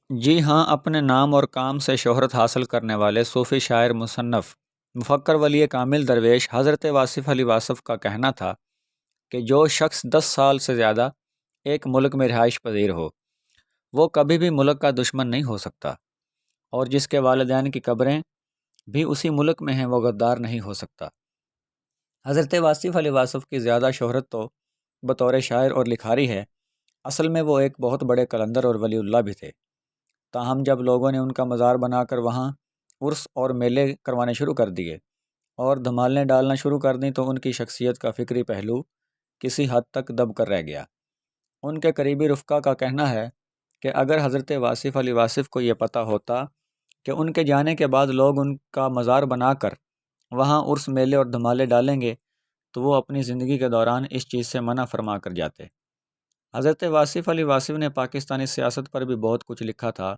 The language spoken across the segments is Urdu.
جی ہاں، اپنے نام اور کام سے شہرت حاصل کرنے والے صوفی شاعر مصنف مفکر ولی کامل درویش حضرت واصف علی واصف کا کہنا تھا کہ جو شخص 10 سال سے زیادہ ایک ملک میں رہائش پذیر ہو وہ کبھی بھی ملک کا دشمن نہیں ہو سکتا، اور جس کے والدین کی قبریں بھی اسی ملک میں ہیں وہ غدار نہیں ہو سکتا۔ حضرت واصف علی واصف کی زیادہ شہرت تو بطور شاعر اور لکھاری ہے، اصل میں وہ ایک بہت بڑے قلندر اور ولی اللہ بھی تھے۔ تاہم جب لوگوں نے ان کا مزار بنا کر وہاں عرس اور میلے کروانے شروع کر دیے اور دھمالیں ڈالنا شروع کر دیں تو ان کی شخصیت کا فکری پہلو کسی حد تک دب کر رہ گیا۔ ان کے قریبی رفقا کا کہنا ہے کہ اگر حضرت واصف علی واصف کو یہ پتہ ہوتا کہ ان کے جانے کے بعد لوگ ان کا مزار بنا کر وہاں عرس میلے اور دھمالے ڈالیں گے تو وہ اپنی زندگی کے دوران اس چیز سے منع فرما کر جاتے۔ حضرت واصف علی واصف نے پاکستانی سیاست پر بھی بہت کچھ لکھا تھا۔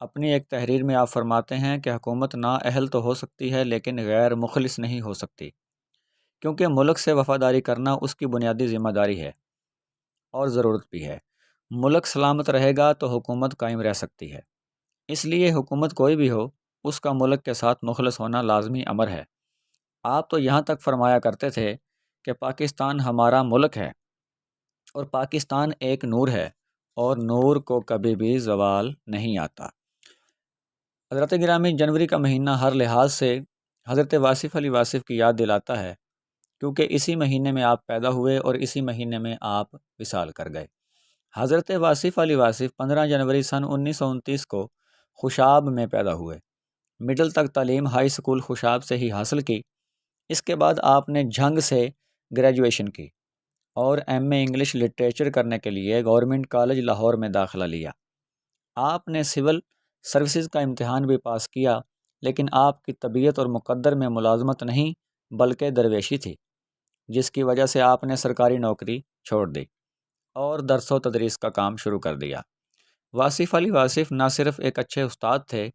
اپنی ایک تحریر میں آپ فرماتے ہیں کہ حکومت نااہل تو ہو سکتی ہے لیکن غیر مخلص نہیں ہو سکتی، کیونکہ ملک سے وفاداری کرنا اس کی بنیادی ذمہ داری ہے اور ضرورت بھی ہے۔ ملک سلامت رہے گا تو حکومت قائم رہ سکتی ہے، اس لیے حکومت کوئی بھی ہو اس کا ملک کے ساتھ مخلص ہونا لازمی امر ہے۔ آپ تو یہاں تک فرمایا کرتے تھے کہ پاکستان ہمارا ملک ہے اور پاکستان ایک نور ہے اور نور کو کبھی بھی زوال نہیں آتا۔ حضرت گرامی، جنوری کا مہینہ ہر لحاظ سے حضرت واصف علی واصف کی یاد دلاتا ہے، کیونکہ اسی مہینے میں آپ پیدا ہوئے اور اسی مہینے میں آپ وصال کر گئے۔ حضرت واصف علی واصف 15 جنوری سن 1929 کو خوشاب میں پیدا ہوئے۔ مڈل تک تعلیم ہائی اسکول خوشاب سے ہی حاصل کی۔ اس کے بعد آپ نے جھنگ سے گریجویشن کی اور ایم اے انگلش لٹریچر کرنے کے لیے گورنمنٹ کالج لاہور میں داخلہ لیا۔ آپ نے سول سروسز کا امتحان بھی پاس کیا، لیکن آپ کی طبیعت اور مقدر میں ملازمت نہیں بلکہ درویشی تھی، جس کی وجہ سے آپ نے سرکاری نوکری چھوڑ دی اور درس و تدریس کا کام شروع کر دیا۔ واصف علی واصف نہ صرف ایک اچھے استاد تھے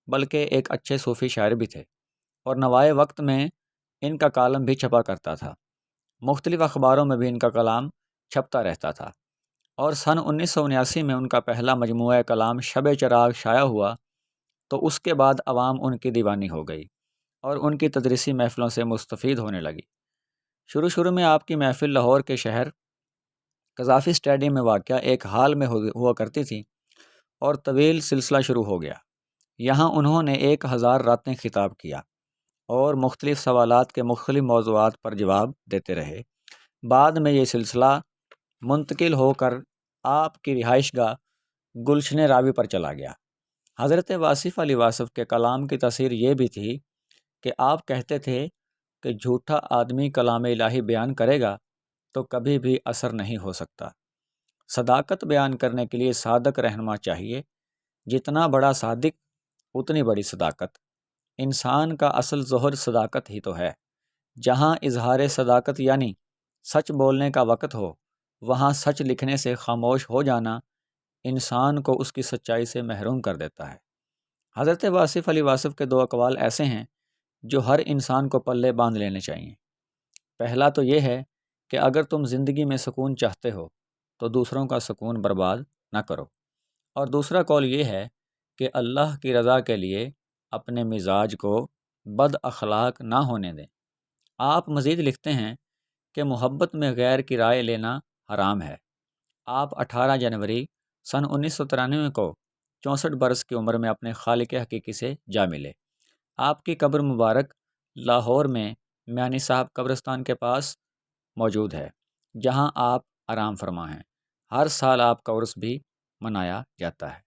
بلکہ ایک اچھے صوفی شاعر بھی تھے، اور نوائے وقت میں ان کا کالم بھی چھپا کرتا تھا۔ مختلف اخباروں میں بھی ان کا کلام چھپتا رہتا تھا، اور سن 1979 میں ان کا پہلا مجموعہ کلام شب چراغ شائع ہوا تو اس کے بعد عوام ان کی دیوانی ہو گئی اور ان کی تدریسی محفلوں سے مستفید ہونے لگی۔ شروع میں آپ کی محفل لاہور کے شہر قذافی اسٹیڈیم میں واقع ایک ہال میں ہوا کرتی تھی اور طویل سلسلہ شروع ہو گیا۔ یہاں انہوں نے 1000 راتیں خطاب کیا اور مختلف سوالات کے مختلف موضوعات پر جواب دیتے رہے۔ بعد میں یہ سلسلہ منتقل ہو کر آپ کی رہائش گاہ گلشن راوی پر چلا گیا۔ حضرت واصف علی واصف کے کلام کی تاثیر یہ بھی تھی کہ آپ کہتے تھے کہ جھوٹا آدمی کلام الہی بیان کرے گا تو کبھی بھی اثر نہیں ہو سکتا۔ صداقت بیان کرنے کے لیے صادق رہنما چاہیے، جتنا بڑا صادق اتنی بڑی صداقت۔ انسان کا اصل ظہر صداقت ہی تو ہے۔ جہاں اظہار صداقت یعنی سچ بولنے کا وقت ہو وہاں سچ لکھنے سے خاموش ہو جانا انسان کو اس کی سچائی سے محروم کر دیتا ہے۔ حضرت واصف علی واصف کے 2 اقوال ایسے ہیں جو ہر انسان کو پلے باندھ لینے چاہیے۔ پہلا تو یہ ہے کہ اگر تم زندگی میں سکون چاہتے ہو تو دوسروں کا سکون برباد نہ کرو، اور دوسرا قول یہ ہے کہ اللہ کی رضا کے لیے اپنے مزاج کو بد اخلاق نہ ہونے دیں۔ آپ مزید لکھتے ہیں کہ محبت میں غیر کی رائے لینا حرام ہے۔ آپ 18 جنوری سن 1993 کو 64 برس کی عمر میں اپنے خالق حقیقی سے جا ملے۔ آپ کی قبر مبارک لاہور میں میانی صاحب قبرستان کے پاس موجود ہے، جہاں آپ آرام فرما ہیں۔ ہر سال آپ کا عرس بھی منایا جاتا ہے۔